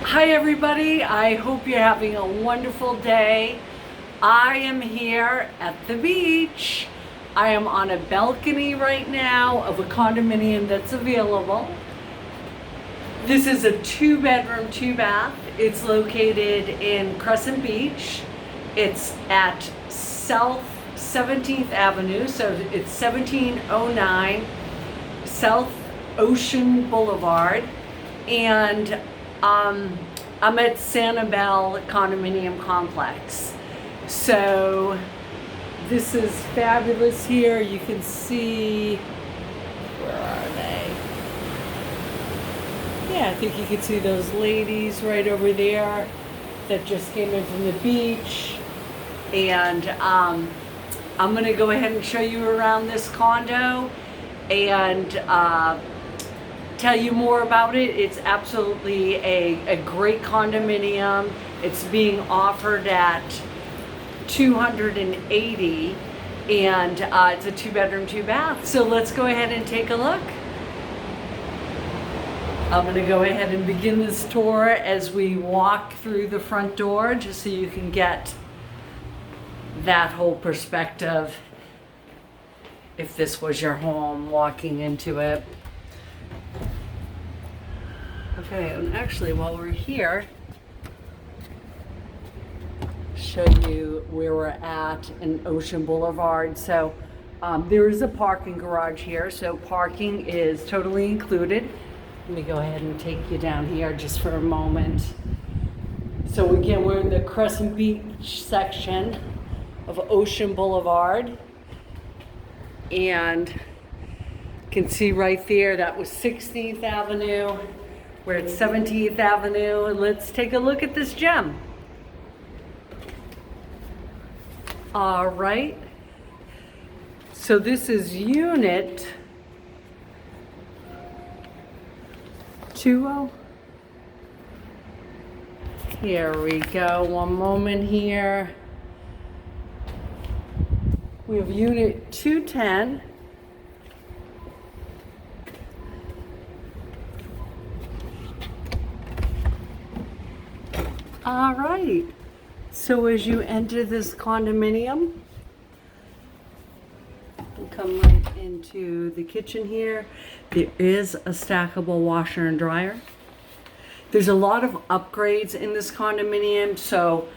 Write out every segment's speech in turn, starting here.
Hi everybody, I hope you're having a wonderful day. I am here at the beach. I am on a balcony right now of a condominium that's available. This is a 2-bedroom, 2-bath. It's located in Crescent Beach. It's at South 17th Avenue, so it's 1709 South Ocean Boulevard. And I'm at SanaBEL Condominium Complex. So this is fabulous here. You can see, where are they? Yeah, I think you can see those ladies right over there that just came in from the beach. And I'm gonna go ahead and show you around this condo and tell you more about it. It's absolutely a great condominium. It's being offered at $280 and it's a 2-bedroom, 2-bath. So let's go ahead and take a look. I'm gonna go ahead and begin this tour as we walk through the front door, just so you can get that whole perspective if this was your home walking into it. Okay, and actually while we're here, show you where we're at in Ocean Boulevard. So there is a parking garage here, so parking is totally included. Let me go ahead and take you down here just for a moment. So again, we're in the Crescent Beach section of Ocean Boulevard, and you can see right there that was 16th Avenue. We're at 17th Avenue, and let's take a look at this gem. All right, so this is unit 20. Here we go, one moment here. We have unit 210. All right, so as you enter this condominium, you come right into the kitchen here. There is a stackable washer and dryer. There's a lot of upgrades in this condominium, so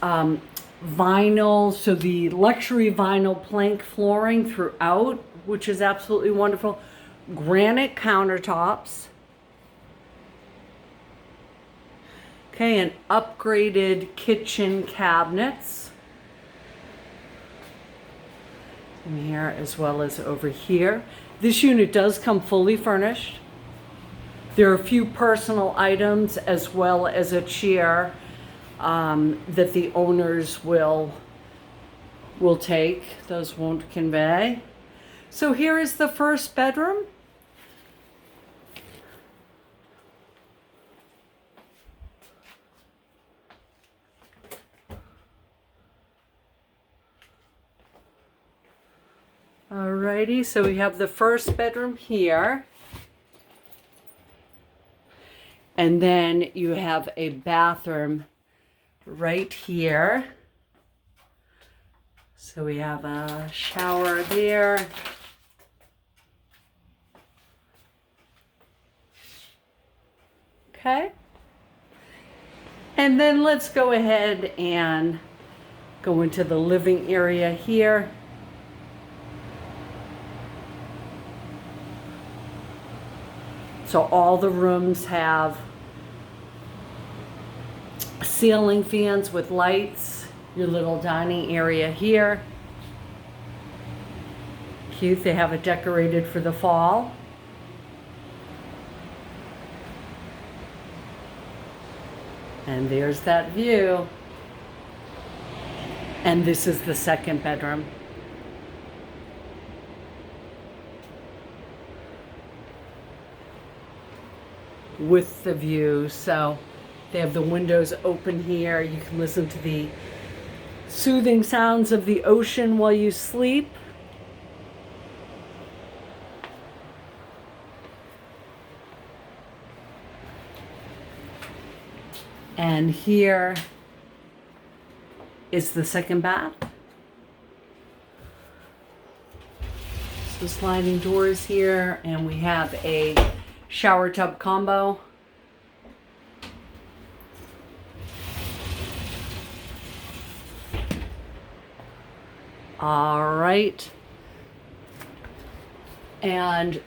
vinyl, so the luxury vinyl plank flooring throughout, which is absolutely wonderful. Granite countertops. Okay, and upgraded kitchen cabinets in here as well as over here. This unit does come fully furnished. There are a few personal items as well as a chair that the owners will take. Those won't convey. So here is the first bedroom. Alrighty, so we have the first bedroom here. And then you have a bathroom right here. So we have a shower there. Okay. And then let's go ahead and go into the living area here. So all the rooms have ceiling fans with lights. Your little dining area here. Cute, they have it decorated for the fall. And there's that view. And this is the second bedroom. With the view, so they have the windows open here. You can listen to the soothing sounds of the ocean while you sleep. And here is the second bath. So sliding doors here, and we have a shower tub combo. All right. And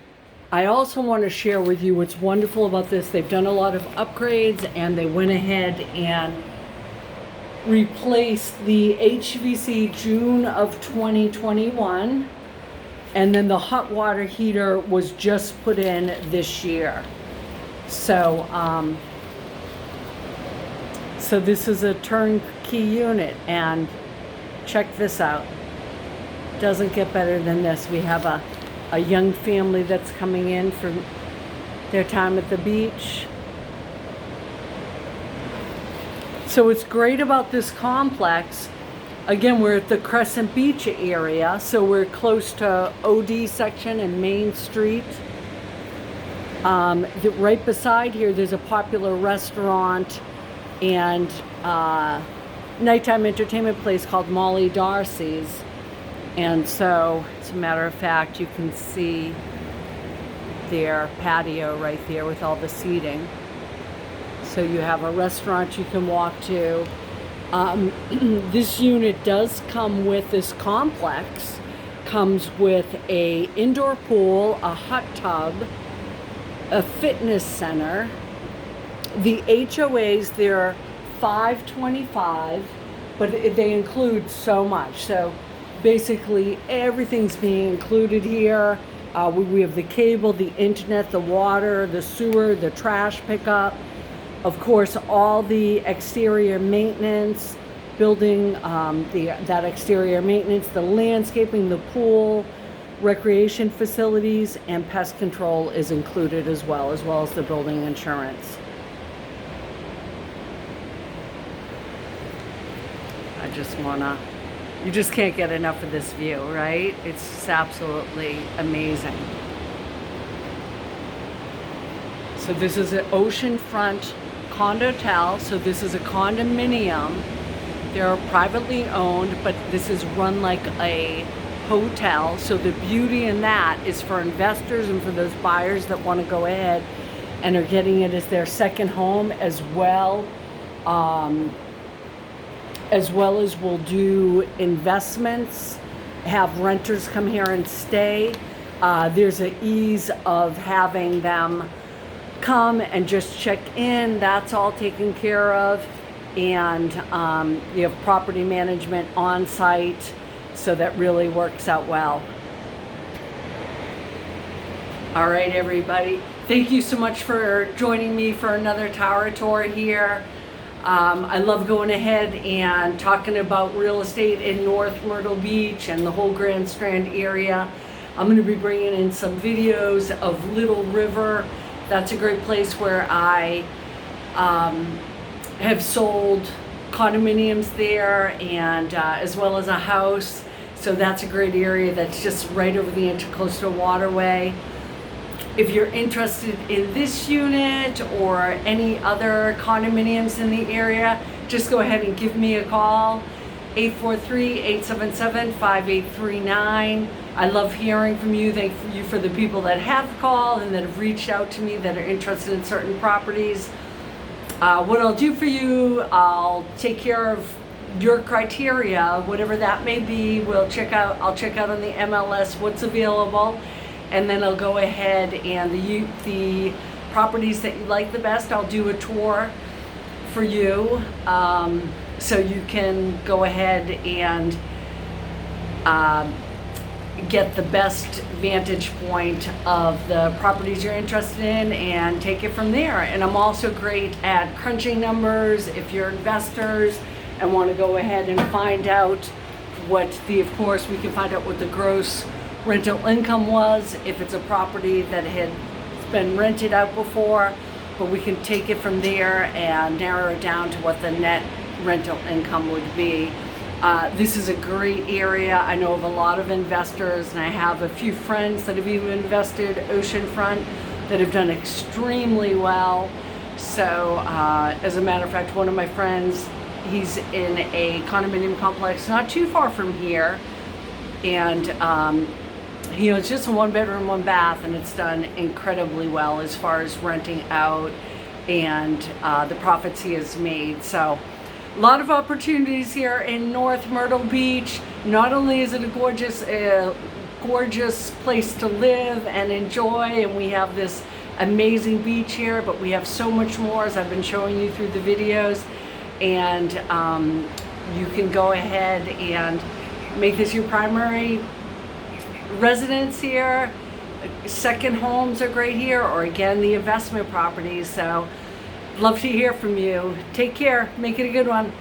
I also want to share with you what's wonderful about this. They've done a lot of upgrades, and they went ahead and replaced the HVAC June of 2021. And then the hot water heater was just put in this year. So, so this is a turnkey unit, and check this out. Doesn't get better than this. We have a young family that's coming in for their time at the beach. So what's great about this complex, again, we're at the Crescent Beach area, so we're close to OD section and Main Street. Right beside here, there's a popular restaurant and nighttime entertainment place called Molly Darcy's. And so, as a matter of fact, you can see their patio right there with all the seating. So you have a restaurant you can walk to. This unit does come with, this complex comes with a indoor pool, a hot tub, a fitness center. The HOAs, they're $525, but they include so much. So basically everything's being included here. We have the cable, the internet, the water, the sewer, the trash pickup. Of course, all the exterior maintenance, building that exterior maintenance, the landscaping, the pool, recreation facilities, and pest control is included as well as the building insurance. I just wanna, you just can't get enough of this view, right? It's just absolutely amazing. So this is an oceanfront condotel. So this is a condominium. They're privately owned, but this is run like a hotel. So the beauty in that is for investors and for those buyers that want to go ahead and are getting it as their second home as well as we'll do investments, have renters come here and stay. There's an ease of having them come and just check in. That's all taken care of. And you have property management on site, so that really works out well. All right, everybody. Thank you so much for joining me for another tower tour here. I love going ahead and talking about real estate in North Myrtle Beach and the whole Grand Strand area. I'm going to be bringing in some videos of Little River. That's a great place where I have sold condominiums there, and as well as a house. So that's a great area that's just right over the Intercoastal Waterway. If you're interested in this unit or any other condominiums in the area, just go ahead and give me a call, 843-877-5839. I love hearing from you. Thank you for the people that have called and that have reached out to me that are interested in certain properties. What I'll do for you, I'll take care of your criteria, whatever that may be. I'll check out on the MLS what's available. And then I'll go ahead and the properties that you like the best, I'll do a tour for you, so you can go ahead and get the best vantage point of the properties you're interested in and take it from there. And I'm also great at crunching numbers if you're investors and want to go ahead and find out of course we can find out what the gross rental income was if it's a property that had been rented out before, but we can take it from there and narrow it down to what the net rental income would be. This is a great area. I know of a lot of investors, and I have a few friends that have even invested oceanfront that have done extremely well. So as a matter of fact, one of my friends, he's in a condominium complex not too far from here, and it's just a 1-bedroom, 1-bath, and it's done incredibly well as far as renting out and the profits he has made. So a lot of opportunities here in North Myrtle Beach. Not only is it a gorgeous place to live and enjoy, and we have this amazing beach here, but we have so much more, as I've been showing you through the videos. And you can go ahead and make this your primary residence here. Second homes are great here, or again, the investment properties. So love to hear from you. Take care. Make it a good one.